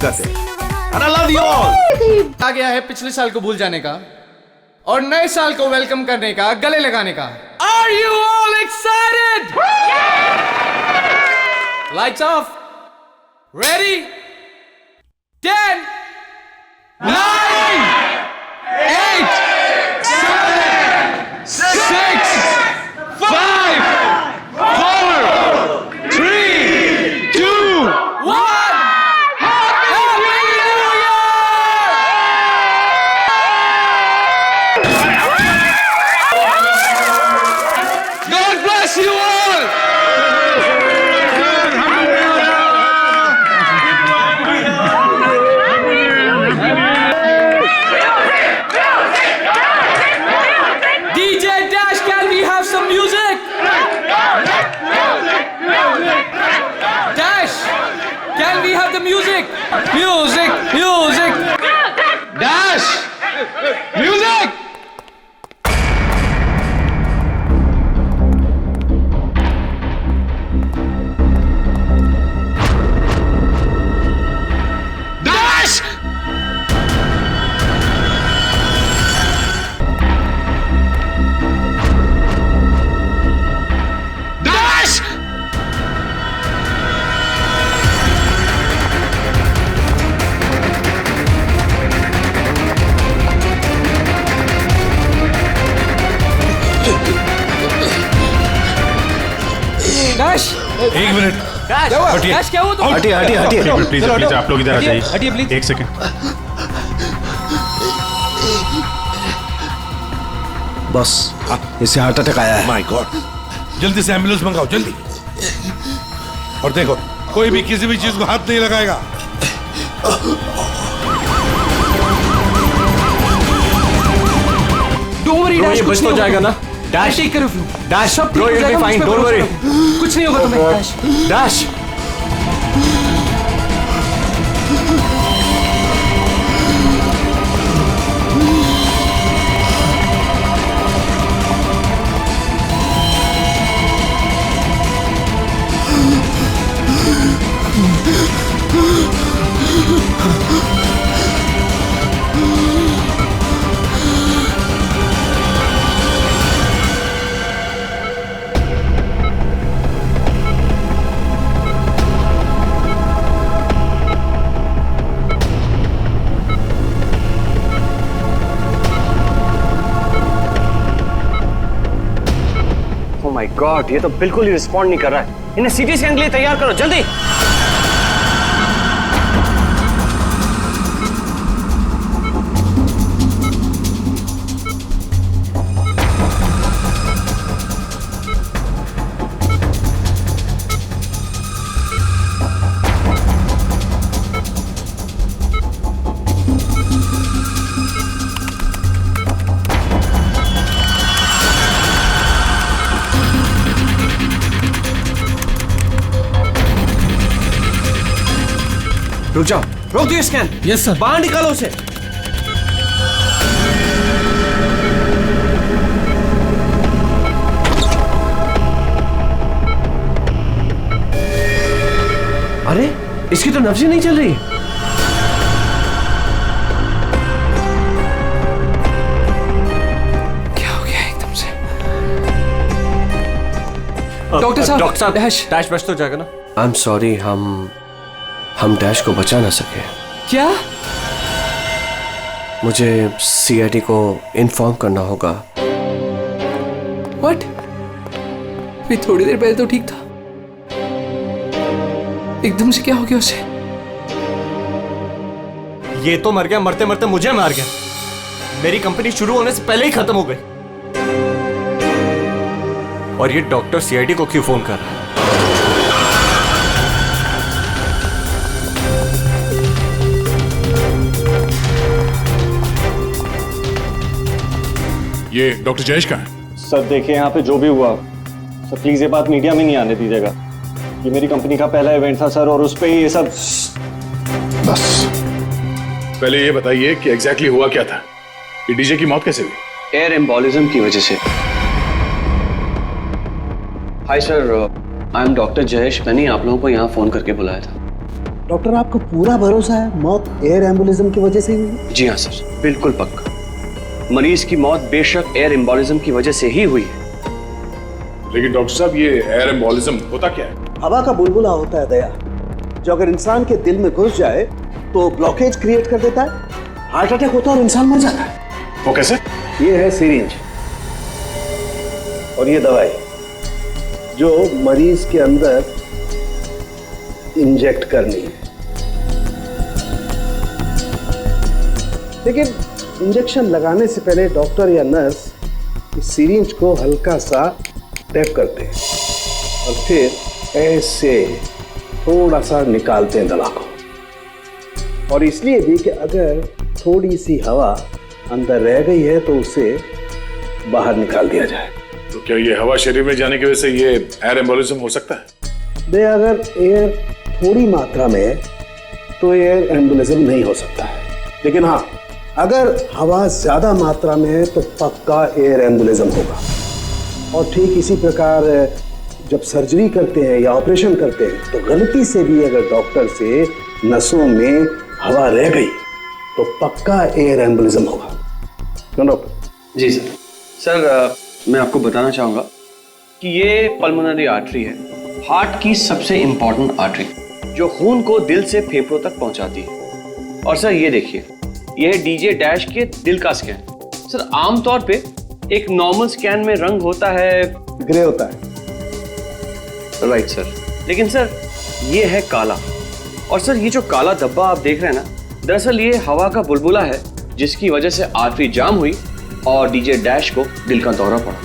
कोलकाता से। And I love you all. आ गया है पिछले साल को भूल जाने का और नए साल को वेलकम करने का, गले लगाने का। Are you all excited? Lights off. Ready? 10, 9, 8, 7, 6, 5, 4, 3, 2, 1. Happy New Year! God bless you all! DJ Dash, can we have some music? Dash, can we have the music? Music, music. Dash, music. Dash. Dash! Dash! एक minute. Dash! हटिए। Dash क्या हुआ तुम? हटिए हटिए हटिए। Please please आप लोग इधर आ जाइए। हटिए प्लीज। एक सेकंड। बॉस, इसे हार्ट अटैक आया है। माय गॉड, जल्दी से एम्बुलेंस मंगाओ, जल्दी। और देखो, कोई भी किसी भी चीज को हाथ नहीं लगाएगा। Don't worry, Dash, ये कुछ बच नहीं तो जाएगा होगा। ना? Dash, Take care of you. Dash, सब ठीक bro, हो you'll be जाएगा, मुझ fine, पे don't भरोसा worry. करो। कुछ नहीं होगा तुम्हें, Dash. Dash! Oh my God, ये तो बिल्कुल ही रिस्पॉन्ड नहीं कर रहा है। इन्हें सीटी स्कैन के लिए तैयार करो, जल्दी। रुक जाओ, रोक दियो स्कैन। Yes, sir. बाहर निकालो उसे। अरे, इसकी तो नब्ज़ ही नहीं चल रही। क्या हो गया एकदम से? डॉक्टर साहब, डैश बच तो जाएगा ना? आई एम सॉरी, हम डैश को बचा ना सके। क्या? मुझे सीआईडी को इन्फॉर्म करना होगा। What? अभी थोड़ी देर पहले तो ठीक था, एकदम से क्या हो गया उसे? ये तो मर गया, मरते मरते मुझे मार गया। मेरी कंपनी शुरू होने से पहले ही खत्म हो गई। और ये डॉक्टर सीआईडी को क्यों फोन कर रहा है? ये डॉक्टर जयेश का है। सर देखिए, यहाँ पे जो भी हुआ सर, प्लीज ये बात मीडिया में नहीं आने दीजिएगा। ये मेरी कंपनी का पहला इवेंट था सर, और उस पे ही ये सब। बस पहले ये बताइए कि एग्जैक्टली हुआ क्या था? ये डीजे की मौत कैसे हुई? एयर एम्बोलिज्म की वजह से। Hi sir, I am doctor Jayesh. मैंने आप लोगों को यहाँ फोन करके बुलाया था। डॉक्टर आपको पूरा भरोसा है मौत एयर एम्बुलिज्म की वजह से ही हुई? जी हाँ सर, बिल्कुल पक्का। मरीज की मौत बेशक एयर एम्बोलिज्म की वजह से ही हुई है। लेकिन डॉक्टर साहब, ये एयर एम्बोलिज्म होता क्या है? हवा का बुलबुला होता है दया, जो अगर इंसान के दिल में घुस जाए तो ब्लॉकेज क्रिएट कर देता है, हार्ट अटैक होता है और इंसान मर जाता है। वो कैसे? ये है सिरिंज और ये दवाई जो मरीज के अंदर इंजेक्ट करनी है। लेकिन इंजेक्शन लगाने से पहले डॉक्टर या नर्स इस सिरिंज को हल्का सा टैप करते हैं और फिर ऐसे थोड़ा सा निकालते हैं दवा को। और इसलिए भी कि अगर थोड़ी सी हवा अंदर रह गई है तो उसे बाहर निकाल दिया जाए। तो क्या ये हवा शरीर में जाने की वजह से ये एयर एम्बोलिज्म हो सकता है? दे अगर एयर थोड़ी मात्रा में है तो एयर एम्बुलिज्म नहीं हो सकता है, लेकिन हाँ अगर हवा ज्यादा मात्रा में है तो पक्का एयर एम्बुलिज्म होगा। और ठीक इसी प्रकार जब सर्जरी करते हैं या ऑपरेशन करते हैं तो गलती से भी अगर डॉक्टर से नसों में हवा रह गई तो पक्का एयर एम्बुलिज्म होगा। क्यों डॉक्टर? जी सर। सर मैं आपको बताना चाहूंगा कि ये पल्मोनरी आर्टरी है, हार्ट की सबसे इंपॉर्टेंट आर्टरी जो खून को दिल से फेफड़ों तक पहुंचाती है। और सर ये देखिए, ये है डीजे डैश के दिल का स्कैन। सर आमतौर पे एक नॉर्मल स्कैन में रंग होता है, ग्रे होता है। राइट सर, लेकिन सर ये है काला। और सर ये जो काला धब्बा आप देख रहे हैं ना, दरअसल ये हवा का बुलबुला है जिसकी वजह से आर्टरी जाम हुई और डीजे डैश को दिल का दौरा पड़ा।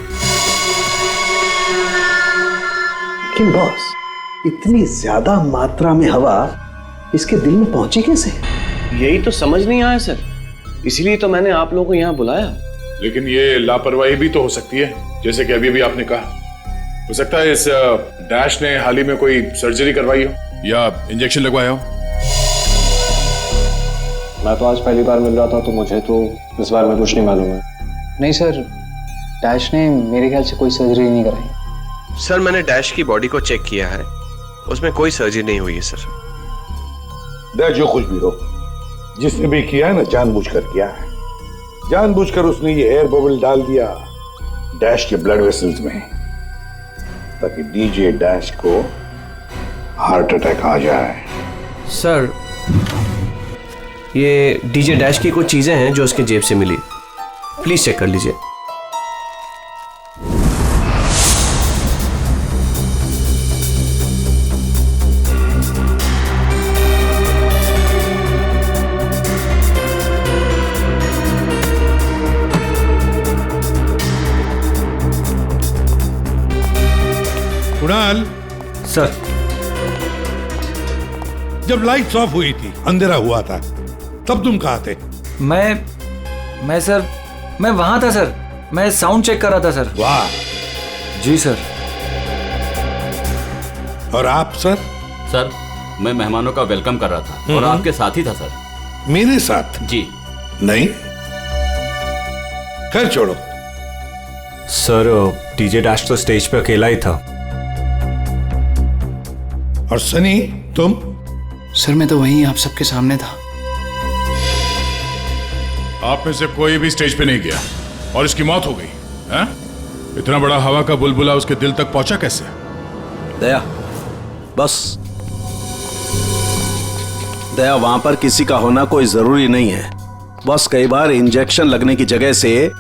लेकिन बॉस, इतनी ज्यादा मात्रा में हवा इसके दिल में पहुंची कैसे? यही तो समझ नहीं आया सर, इसलिए तो मैंने आप लोगों को यहाँ बुलाया। लेकिन ये लापरवाही भी तो हो सकती है, जैसे कि अभी भी आपने कहा। हो सकता है इस डैश ने हाल ही में कोई सर्जरी करवाई हो या इंजेक्शन लगवाया हो। मैं तो आज पहली बार मिल रहा था तो मुझे तो इस बारे में कुछ नहीं मालूम है। नहीं सर, डैश ने मेरे ख्याल से कोई सर्जरी नहीं कराई। सर मैंने डैश की बॉडी को चेक किया है, उसमें कोई सर्जरी नहीं हुई है सर। डैश जो कुछ भी हो, जिसने भी किया है ना जानबूझकर किया है। जानबूझकर उसने ये एयर बबल डाल दिया डैश के ब्लड वेसल्स में ताकि डीजे डैश को हार्ट अटैक आ जाए। सर ये डीजे डैश की कुछ चीजें हैं जो उसके जेब से मिली, प्लीज चेक कर लीजिए। कुणाल, सर जब लाइट्स ऑफ हुई थी, अंधेरा हुआ था, तब तुम कहाँ थे? मैं सर, मैं वहां था सर। मैं साउंड चेक कर रहा था सर। वाह। जी सर। और आप सर? सर मैं मेहमानों का वेलकम कर रहा था और आपके साथ ही था सर। मेरे साथ? जी नहीं, खैर छोड़ो। सर डीजे डैश तो स्टेज पे अकेला ही था। और सनी तुम? सर मैं तो वहीं आप सबके सामने था। आप में से कोई भी स्टेज पे नहीं गया और इसकी मौत हो गई है? इतना बड़ा हवा का बुलबुला उसके दिल तक पहुंचा कैसे? दया, बस दया, वहां पर किसी का होना कोई जरूरी नहीं है। बस कई बार इंजेक्शन लगने की जगह से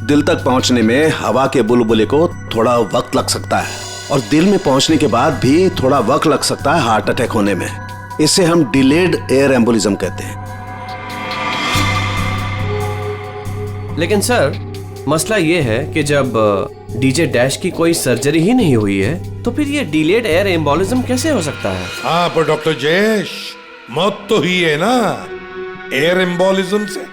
दिल तक पहुंचने में हवा के बुलबुले को थोड़ा वक्त लग सकता है और दिल में पहुंचने के बाद भी थोड़ा वक्त लग सकता है हार्ट अटैक होने में। इसे हम डिलेड एयर एम्बुलिज्म कहते हैं। लेकिन सर मसला ये है कि जब डीजे डैश की कोई सर्जरी ही नहीं हुई है तो फिर ये डिलेड एयर एम्बोलिज्म कैसे हो सकता है? हाँ पर डॉक्टर जयेश, मौत तो ही है ना एयर एम्बोलिज्म से।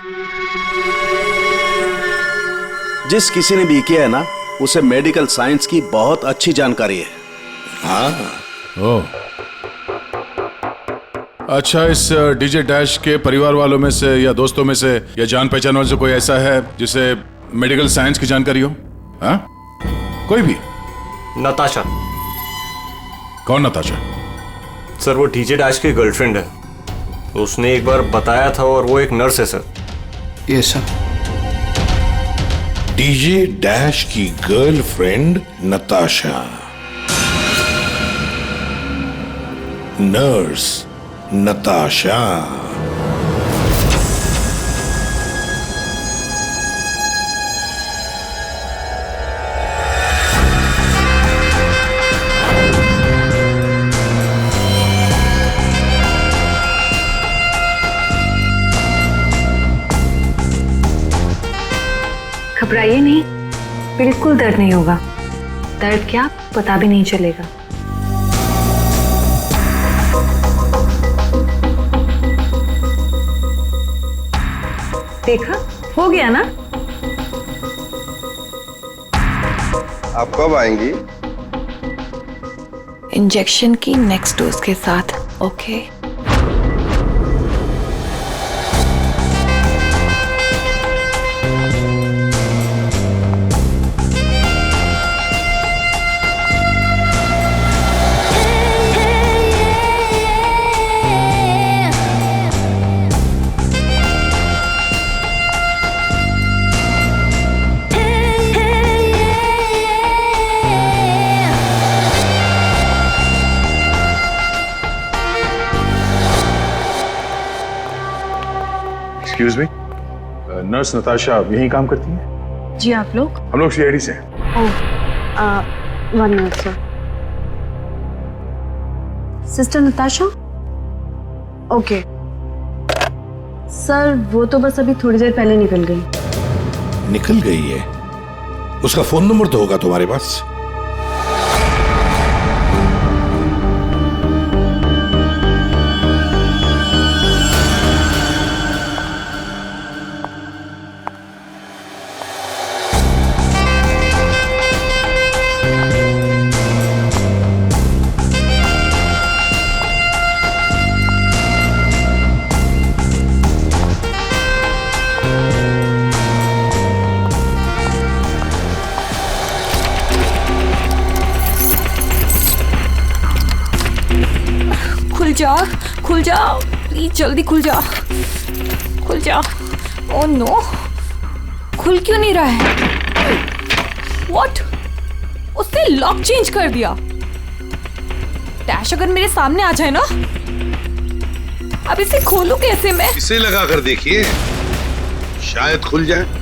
जिस किसी ने भी किया है ना, उसे मेडिकल साइंस की बहुत अच्छी जानकारी है। हाँ। ओह, अच्छा, इस डीजे डैश के परिवार वालों में से या दोस्तों में से या जान पहचान वाले से कोई ऐसा है जिसे मेडिकल साइंस की जानकारी हो? हाँ, कोई भी? नताशा। कौन नताशा? सर वो डीजे डैश की गर्लफ्रेंड है। उसने एक बार बताया था और वो एक नर्स है sir. Yes sir. DJ dash की गर्लफ्रेंड नताशा, नर्स नताशा। घबराइए नहीं, बिल्कुल दर्द नहीं होगा। दर्द क्या पता भी नहीं चलेगा। देखा, हो गया ना। आप कब आएंगी? इंजेक्शन की नेक्स्ट डोज के साथ। Okay. Excuse me, nurse Natasha यहीं काम करती है? जी आप लोग? हम लोग सीआईडी से हैं। ओह, 1 minute sir. Sister Natasha? Okay sir, वो तो बस अभी थोड़ी देर पहले निकल गई। निकल गई है? उसका फोन नंबर तो होगा तुम्हारे पास? खुल जाओ प्लीज, जल्दी खुल जाओ, खुल जाओ। ओह नो, खुल क्यों नहीं रहा है? व्हाट? उसने लॉक चेंज कर दिया। डैश अगर मेरे सामने आ जाए ना, अब इसे खोलूं कैसे मैं? इसे लगा कर देखिए, शायद खुल जाए।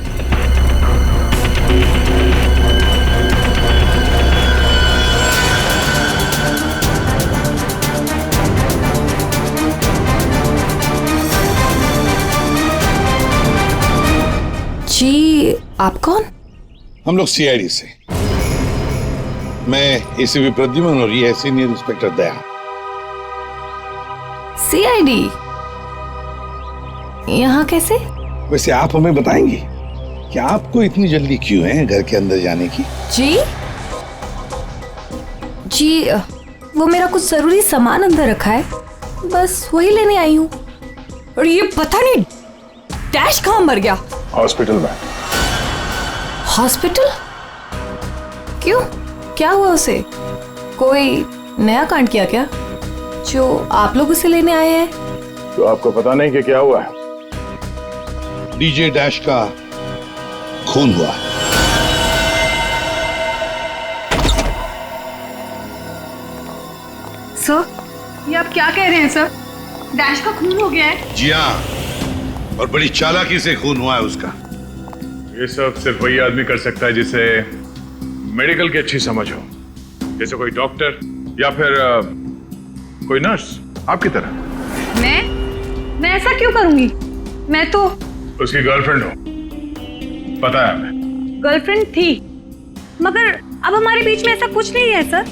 जी आप कौन? हम लोग सीआईडी से। मैं एसीपी प्रद्युमन और ये सीनियर इंस्पेक्टर दया। सीआईडी यहाँ कैसे? वैसे आप हमें बताएंगी कि आपको इतनी जल्दी क्यों है घर के अंदर जाने की? जी वो मेरा कुछ जरूरी सामान अंदर रखा है, बस वही लेने आई हूँ। और ये पता नहीं डैश कहाँ मर गया? हॉस्पिटल में। हॉस्पिटल? क्यों, क्या हुआ उसे? कोई नया कांड किया क्या जो आप लोग उसे लेने आए हैं? तो आपको पता नहीं कि क्या हुआ है? डीजे डैश का खून हुआ। सर, ये आप क्या कह रहे हैं सर? डैश का खून हो गया है? जी हाँ, और बड़ी चालाकी से खून हुआ है उसका। ये सब सिर्फ वही आदमी कर सकता है जिसे मेडिकल की अच्छी समझ हो, जैसे कोई डॉक्टर या फिर कोई नर्स आपकी तरह। मैं ऐसा क्यों करूंगी? मैं तो उसकी गर्लफ्रेंड हो, पता है हमें। गर्लफ्रेंड थी, मगर अब हमारे बीच में ऐसा कुछ नहीं है सर।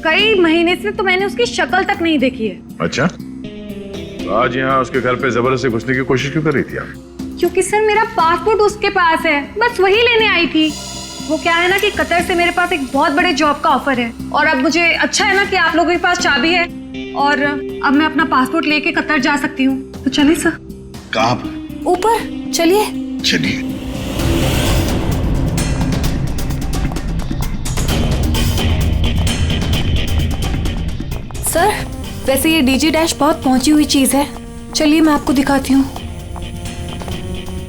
कई महीने से तो मैंने उसकी शक्ल तक नहीं देखी है। अच्छा, तो आज यहाँ उसके घर पे जबरदस्ती घुसने की कोशिश क्यों कर रही थी आप? क्योंकि सर मेरा पासपोर्ट उसके पास है, बस वही लेने आई थी। वो क्या है ना कि कतर से मेरे पास एक बहुत बड़े जॉब का ऑफर है, और अब मुझे अच्छा है ना कि आप लोगों के पास चाबी है, और अब मैं अपना पासपोर्ट लेके कतर जा सकती हूँ। तो चलिए सर। कहाँ? ऊपर चलिए। चलिए। सर वैसे ये डीजे डैश बहुत पहुंची हुई चीज है, चलिए मैं आपको दिखाती हूँ।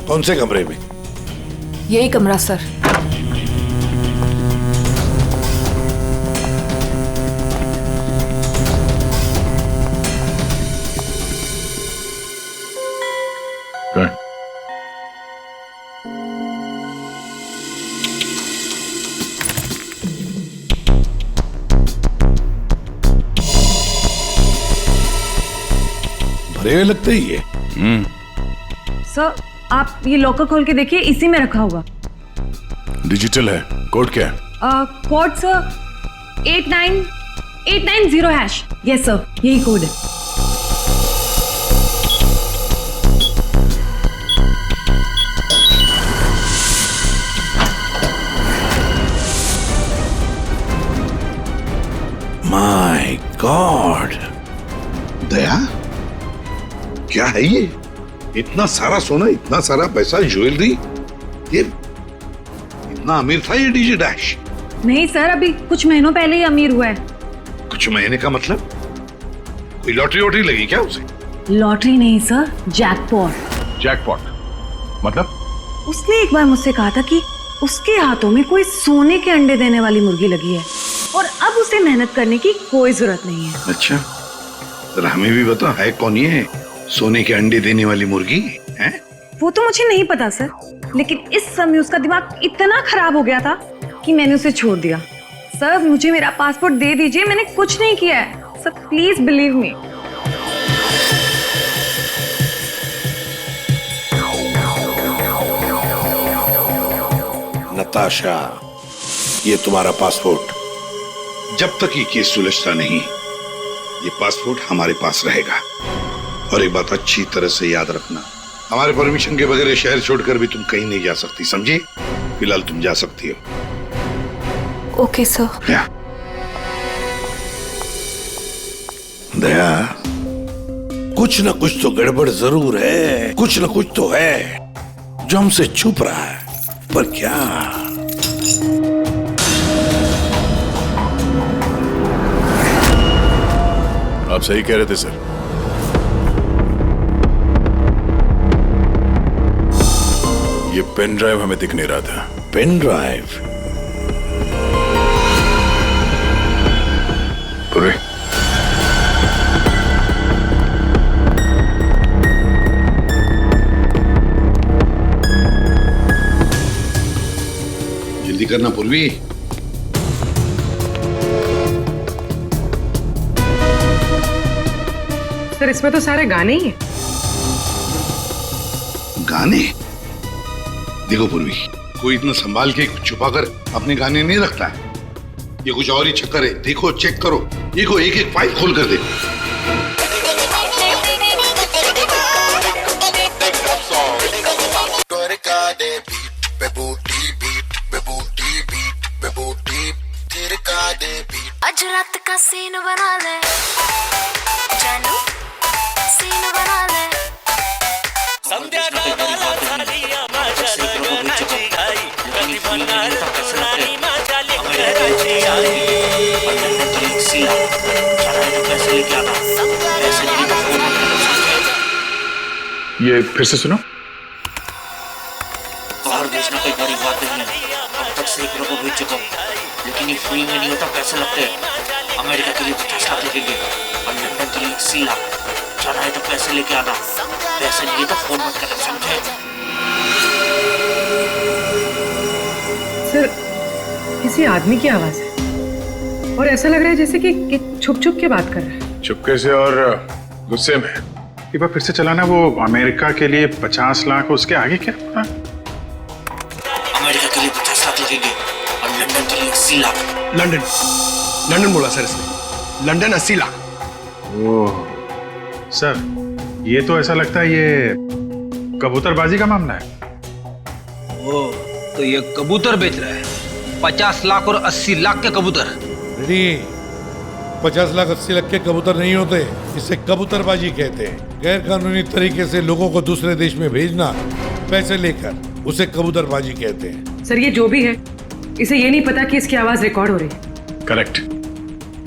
कौन से कमरे में? यही कमरा सर। भरे हुए लगते ही है। सर आप ये लॉकर खोल के देखिए, इसी में रखा होगा। डिजिटल है। कोड क्या है? Code sir 89890#। यस सर, यही कोड है। माय गॉड, दया क्या है ये? इतना सारा सोना, इतना सारा पैसा, ज्वेलरी, ये इतना अमीर था ये डीजे डैश? नहीं सर, अभी कुछ महीनों पहले ही अमीर हुआ है। कुछ महीने का मतलब? कोई लॉटरी वॉटरी लगी क्या उसे? लॉटरी नहीं सर, जैकपॉट। जैकपॉट मतलब? उसने एक बार मुझसे कहा था कि उसके हाथों में कोई सोने के अंडे देने वाली मुर्गी लगी है और अब उसे मेहनत करने की कोई जरूरत नहीं है। अच्छा, जरा हमें भी बता, है कौन ये सोने के अंडे देने वाली मुर्गी है? वो तो मुझे नहीं पता सर, लेकिन इस समय उसका दिमाग इतना खराब हो गया था कि मैंने उसे छोड़ दिया। सर मुझे मेरा पासपोर्ट दे दीजिए, मैंने कुछ नहीं किया है sir, please believe me. Natasha, ये तुम्हारा पासपोर्ट, जब तक ये केस सुलझता नहीं, ये पासपोर्ट हमारे पास रहेगा। और एक बात अच्छी तरह से याद रखना, हमारे परमिशन के बगैर शहर छोड़कर भी तुम कहीं नहीं जा सकती, समझी? फिलहाल तुम जा सकती हो। Okay sir. दया, कुछ ना कुछ तो गड़बड़ जरूर है, कुछ ना कुछ तो है जो हमसे छुप रहा है, पर क्या? आप सही कह रहे थे सर। ये पेन ड्राइव हमें दिख नहीं रहा था। Pen drive? पूरे जल्दी करना पूर्वी। सर इसमें तो सारे गाने ही हैं। गाने? देखो पूर्वी, कोई इतना संभाल के छुपाकर अपने गाने नहीं रखता है। ये कुछ और ही चक्कर है। देखो, चेक करो, देखो, एक एक फाइल खोल कर देखो। आज रात का सीन बना ले जानू, सीन बना ले। संध्या गावाला झालिया माझ्या लग्नाची घाई, कधी बनणार तू राणी माझ्या लेकराची आई। ये फिर से सुनो। बाहर भेजना कोई बड़ी बात नहीं है, अब तक सैकड़ों को भेज चुका हूँ, लेकिन ये फ्री में नहीं होता, पैसे लगते हैं। अमेरिका के लिए 50 लाख लगेंगे और लंदन के लिए 80 लाख। जाना है तो पैसे लेके आना, पैसे नहीं तो फोन मत करना, समझे? सर किसी आदमी की आवाज है और ऐसा लग रहा है जैसे कि छुप छुप के बात कर रहा है। चुपके से और गुस्से में। एक बार फिर से चलाना। वो अमेरिका के लिए 50 लाख, उसके आगे क्या? अमेरिका के लिए 50 लाख लगेंगे और लंदन के लिए 80 लाख। लंदन बोला सर इसने, लंदन 80 लाख। ओह सर, ये तो ऐसा लगता है ये कबूतरबाजी का मामला है। ओ, तो ये कबूतर बेच रहा है, 50 लाख और 80 लाख के कबूतर। रेडी? 50 लाख 80 लाख के कबूतर नहीं होते, इसे कबूतरबाजी कहते हैं। गैर कानूनी तरीके से लोगों को दूसरे देश में भेजना पैसे लेकर, उसे कबूतरबाजी कहते हैं। सर ये जो भी है, इसे ये नहीं पता कि इसकी आवाज रिकॉर्ड हो रही है। करेक्ट,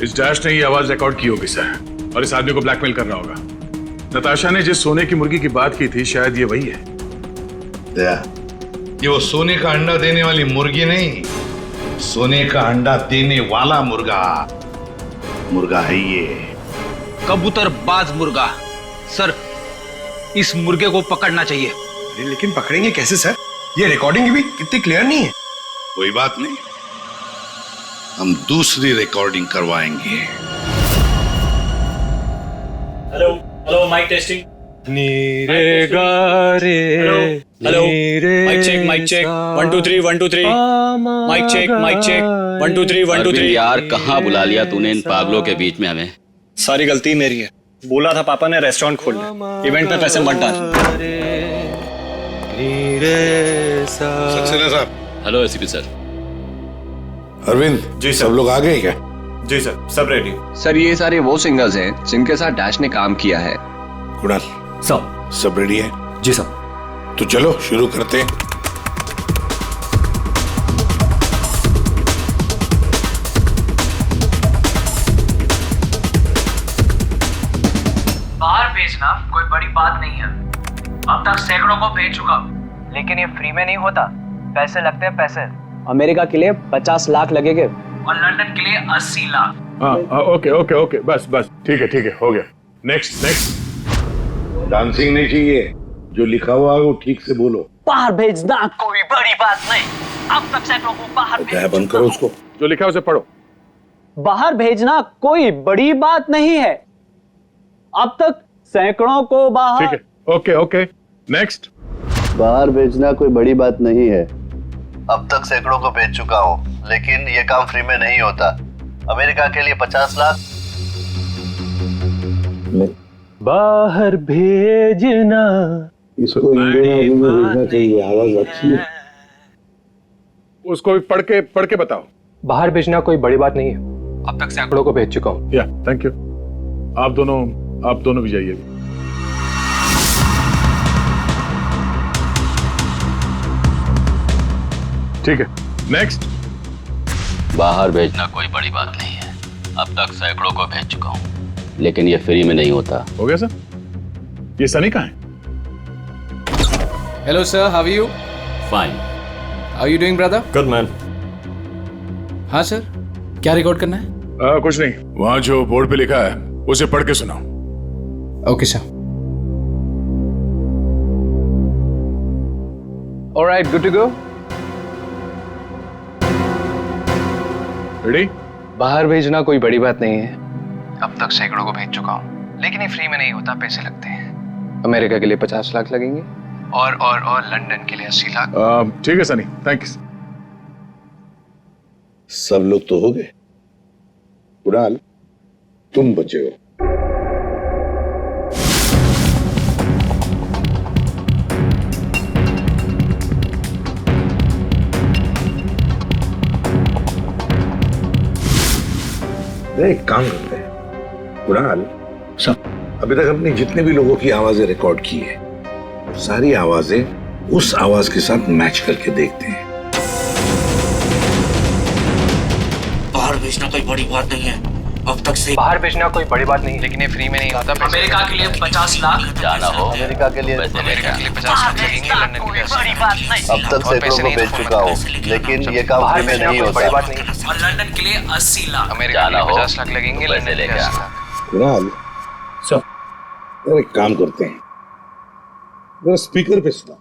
इस डैश ने ये आवाज रिकॉर्ड की होगी सर, और इस आदमी को ब्लैकमेल कर रहा होगा। नताशा ने जिस सोने की मुर्गी की बात की थी शायद ये वही है। दया, ये वो सोने का अंडा देने वाली मुर्गी नहीं, सोने का अंडा देने वाला मुर्गा है ये। कबूतरबाज मुर्गा। सर, इस मुर्गे को पकड़ना चाहिए। अरे लेकिन पकड़ेंगे कैसे सर? ये रिकॉर्डिंग भी कितनी क्लियर नहीं है। कोई बात नहीं, हम दूसरी रिकॉर्डिंग करवाएंगे। Hello hello, mic testing. नीरे गारे, hello, mic check 1 2 3 1 2 3, mic check 1 2 3 1 2 3। यार कहाँ बुला लिया तूने इन पागलों के बीच में हमें? सारी गलती मेरी है। बोला था पापा ने रेस्टोरेंट खोलना, इवेंट पे पैसे मत डाल। सक्सेना साहब। Hello ACP sir. Arvind ji sir. सब लोग आ गए क्या? जी सर, सब रेडी। सर ये सारे वो सिंगर्स हैं जिनके साथ डैश ने काम किया है। कुणाल, सब रेडी है? जी सर। तो चलो शुरू करते हैं। बाहर भेजना कोई बड़ी बात नहीं है। अब तक सैकड़ों को भेज चुका, लेकिन ये फ्री में नहीं होता, पैसे लगते हैं पैसे। अमेरिका के लिए 50 लाख लगेंगे और लंदन के लिए 80 लाख। ओके ओके ओके, बस बस, ठीक है, हो गया। Next next. डांसिंग नहीं चाहिए, जो लिखा हुआ है वो ठीक से बोलो। बाहर भेजना कोई बड़ी बात नहीं। अब तक सैकड़ों को बाहर क्या बंद करो उसको। जो लिखा है उसे पढ़ो। बाहर भेजना कोई बड़ी बात नहीं है। अब तक सैकड़ों को बाहर। ठीक है, ओके ओके, नेक्स्ट। बाहर भेजना कोई बड़ी बात नहीं है। अब तक सैकड़ों को भेज चुका हूँ, लेकिन ये काम फ्री में नहीं होता। अमेरिका के लिए 50 लाख। बाहर भेजना। इसको इंडियन में भेजना चाहिए, आवाज अच्छी है। उसको भी पढ़ के बताओ। बाहर भेजना कोई बड़ी बात नहीं है। अब तक सैकड़ों को भेज चुका हूँ। या थैंक यू। आप दोनों भी जाइए। ठीक है, नेक्स्ट। बाहर भेजना कोई बड़ी बात नहीं है। अब तक सैकड़ों को भेज चुका हूँ, लेकिन ये फ्री में नहीं होता। हो गया सर। ये सनी कहाँ है? Hello sir, how are you? Fine. How you doing brother? Good man. हाँ सर, क्या रिकॉर्ड करना है? कुछ नहीं, वहां जो बोर्ड पे लिखा है उसे पढ़ के सुनाओ। Okay sir. Alright, good to go. Ready? बाहर भेजना कोई बड़ी बात नहीं है। अब तक सैकड़ों को भेज चुका हूँ, लेकिन ये फ्री में नहीं होता, पैसे लगते हैं। अमेरिका के लिए 50 लाख लगेंगे और लंदन के लिए 80 लाख। ठीक है सनी, थैंक यू। सब लोग तो हो गए। कुणाल, तुम बचे हो। एक काम करते हैं कुणाल, अभी तक हमने जितने भी लोगों की आवाजें रिकॉर्ड की है, सारी आवाजें उस आवाज के साथ मैच करके देखते हैं। बाहर भेजना कोई बड़ी बात नहीं है। अब तक से बाहर भेजना कोई बड़ी बात नहीं, लेकिन ये फ्री में नहीं होता। अमेरिका के लिए 50 लाख। जाना हो अमेरिका के लिए 50 लाख लगेंगे, लंदन के लिए 80 लाख। अब तक सैकड़ों को भेज चुका हूँ, लेकिन ये काम फ्री में नहीं होता। बड़ी बात नहीं। और लंदन के लिए 80 लाख। अमेरिका के लिए 50 लाख लगेंगे, लंदन के लिए 80 लाख। कुणाल, एक काम करते हैं, जरा स्पीकर पे सुना।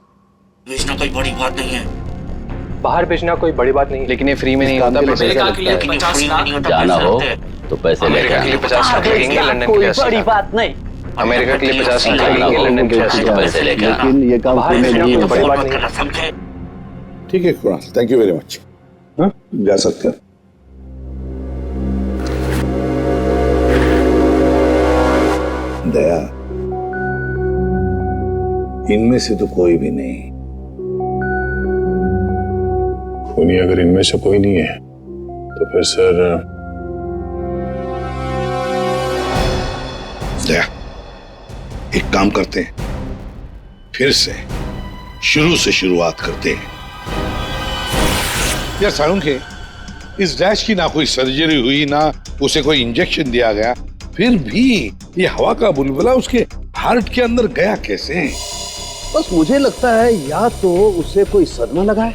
भेजना कोई बड़ी बात नहीं है। बाहर भेजना कोई बड़ी बात नहीं, लेकिन ये फ्री में नहीं होता। अमेरिका के लिए 50 लाख। जाना हो तो पैसे अमेरिका के लिए 50 लाख लगेंगे, लंदन के लिए 80 लाख। बात नहीं। अमेरिका के लिए 50 लाख लगेंगे, लंदन के लिए 80 लाख। पैसे लेके आना। लेकिन ये काम फ्री में नहीं बड़ी बात नहीं। समझे? ठीक है Kunal, thank you very much. हाँ, जा सकते हैं। दया, इनमें से तो कोई भी नहीं। खूनी अगर इनमें से कोई नहीं है तो फिर सर दया, एक काम करते हैं, फिर से शुरू से शुरुआत करते हैं। यार सालुंखे, इस डैश की ना कोई सर्जरी हुई, ना उसे कोई इंजेक्शन दिया गया, फिर भी ये हवा का बुलबुला उसके हार्ट के अंदर गया कैसे? बस मुझे लगता है या तो उसे कोई सदमा लगा है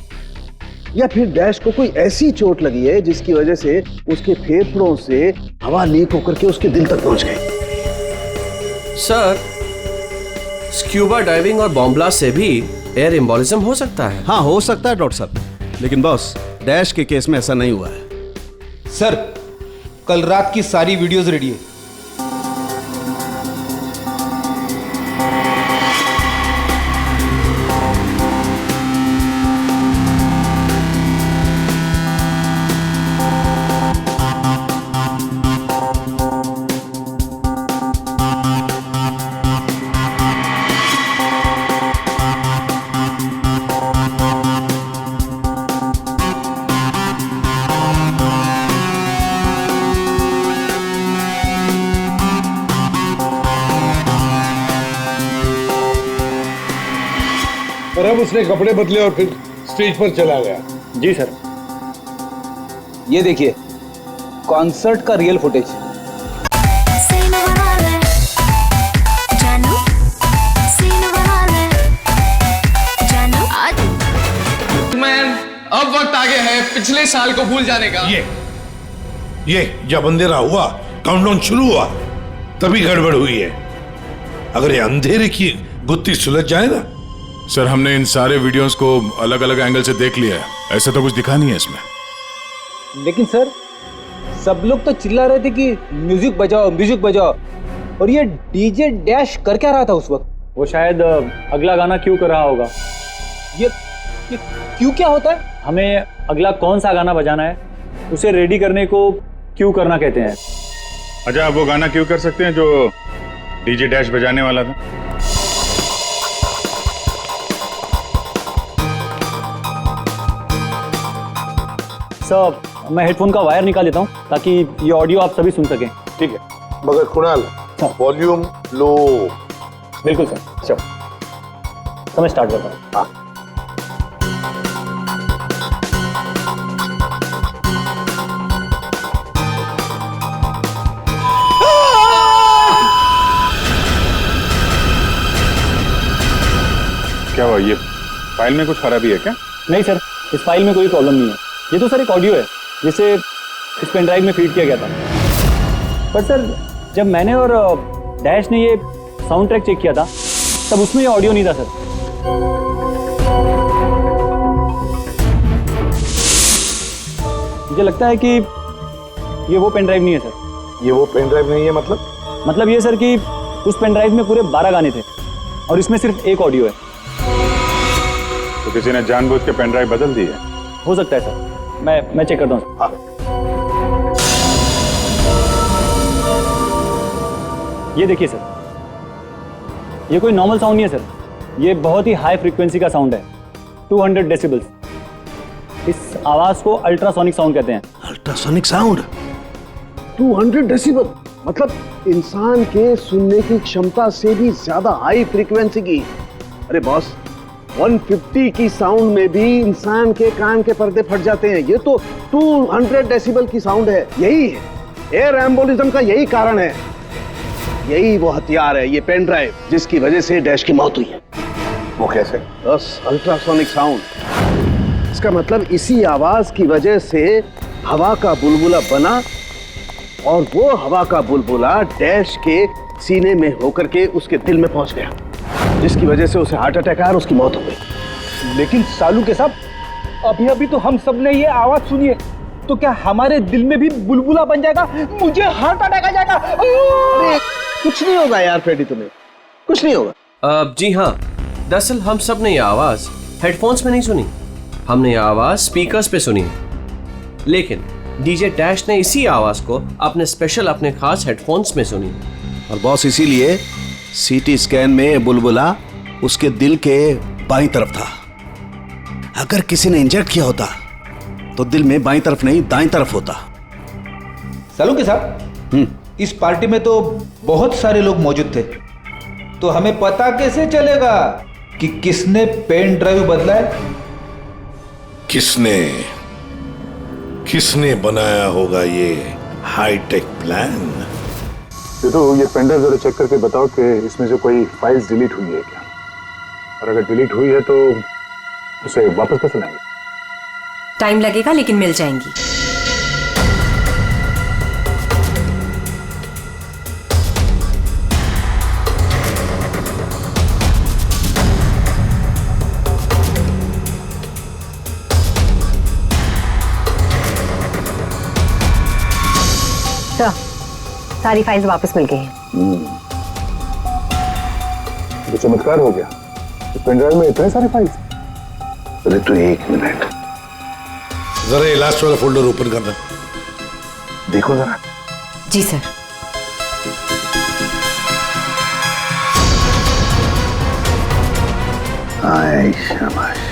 या फिर डैश को कोई ऐसी चोट लगी है जिसकी वजह से उसके फेफड़ों से हवा लीक होकर के उसके दिल तक पहुंच गई। सर, स्क्यूबा डाइविंग और बॉम्ब ब्लास्ट से भी एयर एम्बोलिज्म हो सकता है। हाँ, हो सकता है डॉक्टर साहब, लेकिन बॉस डैश के केस में ऐसा नहीं हुआ है। सर, कल रात की सारी वीडियोस रेडी है। और अब उसने कपड़े बदले और फिर स्टेज पर चला गया। जी सर, ये देखिए कॉन्सर्ट का रियल फुटेज। मैन, अब वक्त आ गया है पिछले साल को भूल जाने का। ये जब अंधेरा हुआ, काउंटडाउन शुरू हुआ, तभी गड़बड़ हुई है। अगर ये अंधेरे की गुत्थी सुलझ जाए ना। सर, हमने इन सारे वीडियोस को अलग अलग एंगल से देख लिया है, ऐसा तो कुछ दिखा नहीं है इसमें। लेकिन सर, सब लोग तो चिल्ला रहे थे कि म्यूजिक बजाओ म्यूजिक बजाओ, और ये डीजे डैश कर क्या रहा था उस वक्त? वो शायद अगला गाना क्यों कर रहा होगा। ये क्यों क्या होता है? हमें अगला कौन सा गाना बजाना है उसे रेडी करने को क्यों करना कहते हैं। अच्छा, आप वो गाना क्यों कर सकते हैं जो डीजे डैश बजाने वाला था? सर, मैं हेडफोन का वायर निकाल देता हूँ ताकि ये ऑडियो आप सभी सुन सकें। ठीक है, मगर कुणाल वॉल्यूम लो। बिल्कुल सर, चलो तो मैं स्टार्ट करता हूँ। हाँ। क्या हुआ? ये फाइल में कुछ खराबी है क्या? नहीं सर, इस फाइल में कोई प्रॉब्लम नहीं है। ये तो सर एक ऑडियो है जिसे इस पेन ड्राइव में फीड किया गया था। पर सर, जब मैंने और डैश ने ये साउंड ट्रैक चेक किया था तब उसमें ये ऑडियो नहीं था सर। मुझे लगता है कि ये वो पेन ड्राइव नहीं है सर। ये वो पेन ड्राइव नहीं है मतलब ये सर कि उस पेन ड्राइव में पूरे 12 गाने थे और इसमें सिर्फ एक ऑडियो है। तो किसी ने जानबूझ के पेन ड्राइव बदल दी है? हो सकता है सर, मैं चेक करता हूँ। ये देखिए सर, ये कोई नॉर्मल साउंड नहीं है सर, ये बहुत ही हाई फ्रीक्वेंसी का साउंड है, 200 डेसिबल्स। इस आवाज को अल्ट्रासोनिक साउंड कहते हैं। अल्ट्रासोनिक साउंड 200 डेसिबल, मतलब इंसान के सुनने की क्षमता से भी ज्यादा हाई फ्रीक्वेंसी की। अरे बॉस, 150 की साउंड में भी इंसान के कान के पर्दे फट जाते हैं, ये तो 200 डेसिबल की साउंड है। यही है एयर एम्बोलिज्म का, यही कारण है, यही वो हथियार है, ये पेन ड्राइव जिसकी वजह से डैश की मौत हुई है। वो कैसे? बस अल्ट्रासोनिक साउंड। इसका मतलब इसी आवाज की वजह से हवा का बुलबुला बना और वो हवा का बुलबुला डैश के सीने में होकर के उसके दिल में पहुंच गया, जिसकी वजह से उसे हार्ट अटैक आया और उसकी मौत हो गई। लेकिन सालू के साहब, अभी अभी तो हम सब ने ये आवाज सुनी है, तो क्या हमारे दिल में भी बुलबुला बन जाएगा? मुझे हार्ट अटैक आ जाएगा। अरे कुछ नहीं होगा यार फ्रेडी, तुम्हें कुछ नहीं होगा। जी हाँ, दरअसल हम सब ने ये आवाज हेडफोन्स में नहीं सुनी, हमने ये आवाज स्पीकर्स पे सुनी। लेकिन डीजे डैश ने इसी आवाज को अपने खास हेडफोन्स में सुनी। और बॉस, इसीलिए सीटी स्कैन में बुलबुला उसके दिल के बाईं तरफ था। अगर किसी ने इंजेक्ट किया होता तो दिल में बाईं तरफ नहीं दाईं तरफ होता। सालू के साहब, इस पार्टी में तो बहुत सारे लोग मौजूद थे, तो हमें पता कैसे चलेगा कि किसने पेन ड्राइव बदला है? किसने बनाया होगा ये हाईटेक प्लान? तो ये पेंड्राइव जरा चेक करके बताओ कि इसमें से कोई फाइल्स डिलीट हुई है क्या, और अगर डिलीट हुई है तो उसे वापस कैसे लाएंगे? टाइम लगेगा लेकिन मिल जाएंगी। सर, सारी फाइल्स वापस मिल गई हैं। तो चमत्कार हो गया। इस पेनड्राइव में इतने सारे फाइल्स। अरे तो एक मिनट, जरा ये लास्ट वाला फोल्डर ओपन करना। देखो जरा। जी सर। हाय शाबाश।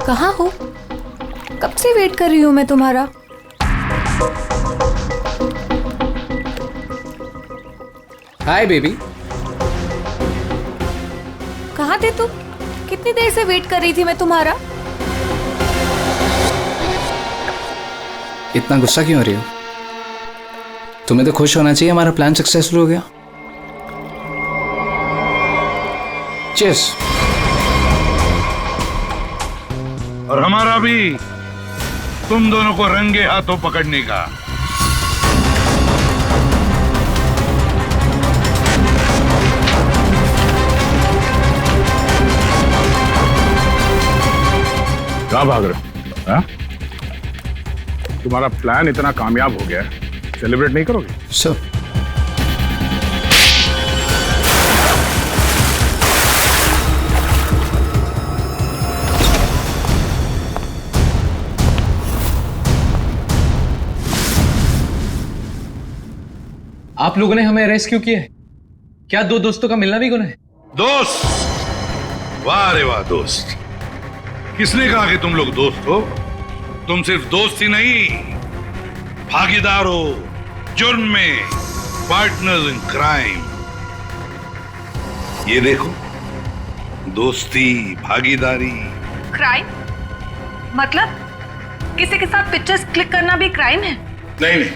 कहाँ हो? कब से वेट कर रही हूँ मैं तुम्हारा। Hi baby. कहाँ थे तुम? कितनी देर से वेट कर रही थी मैं तुम्हारा। इतना गुस्सा क्यों हो रही हो? तुम्हें तो खुश होना चाहिए, हमारा प्लान सक्सेसफुल हो गया। चीयर्स। और हमारा भी तुम दोनों को रंगे हाथों पकड़ने का। कहाँ भाग रहे हो? हाँ? तुम्हारा प्लान इतना कामयाब हो गया, सेलिब्रेट नहीं करोगे? सर आप लोगों ने हमें अरेस्ट क्यों किया है? क्या दो दोस्तों का मिलना भी गुनाह है? दोस्त? वाह रे वाह दोस्त। किसने कहा कि तुम लोग दोस्त हो? तुम सिर्फ दोस्त ही नहीं, भागीदार हो जुर्म में, पार्टनर्स इन क्राइम। ये देखो, दोस्ती, भागीदारी। क्राइम मतलब किसी के साथ पिक्चर्स क्लिक करना भी क्राइम है? नहीं नहीं,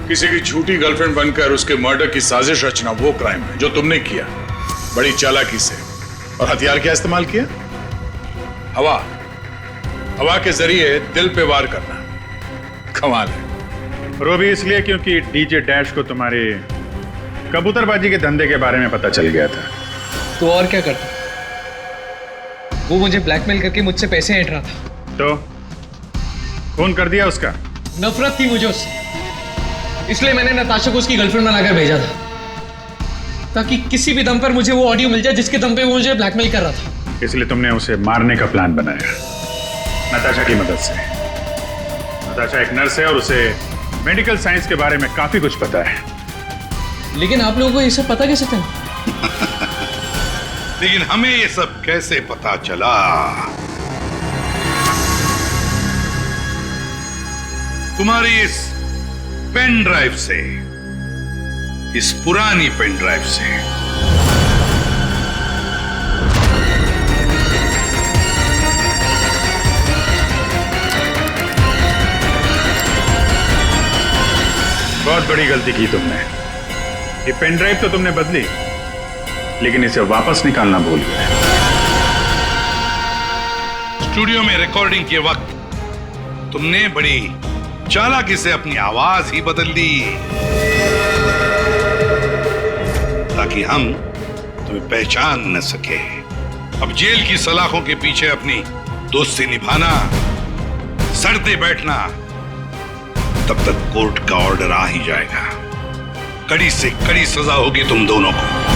किसी की झूठी गर्लफ्रेंड बनकर उसके मर्डर की साजिश रचना वो क्राइम है जो तुमने किया, बड़ी चालाकी से। और हथियार क्या इस्तेमाल किया? हवा। हवा के जरिए दिल पे वार करना। कमाल है। और वो भी इसलिए क्योंकि डीजे डैश को तुम्हारे कबूतरबाजी के धंधे के बारे में पता चल गया था। तो और क्या करता? वो मुझे ब्लैकमेल करके मुझसे पैसे ऐंठ रहा था। तो खून कर दिया उसका? नफरत थी मुझे उससे, इसलिए मैंने नताशा को उसकी गर्लफ्रेंड बनाकर भेजा था, ताकि किसी भी दम पर मुझे वो ऑडियो मिल जाए जिसके दम पे वो मुझे ब्लैकमेल कर रहा था। इसलिए तुमने उसे मारने का प्लान बनाया नताशा की मदद से। नताशा एक नर्स है और उसे मेडिकल साइंस के बारे में काफी कुछ पता है। लेकिन आप लोगों को ये सब पता कैसे था? लेकिन हमें ये सब कैसे पता चला? तुम्हारी इस पेन ड्राइव से, इस पुरानी पेन ड्राइव से। बहुत बड़ी गलती की तुमने। ये पेन ड्राइव तो तुमने बदली, लेकिन इसे वापस निकालना भूल गए। स्टूडियो में रिकॉर्डिंग के वक्त तुमने बड़ी चालाकी से अपनी आवाज ही बदल दी, ताकि हम तुम्हें पहचान न सके। अब जेल की सलाखों के पीछे अपनी दोस्ती निभाना सड़ते बैठना, तब तक कोर्ट का ऑर्डर आ ही जाएगा। कड़ी से कड़ी सजा होगी तुम दोनों को।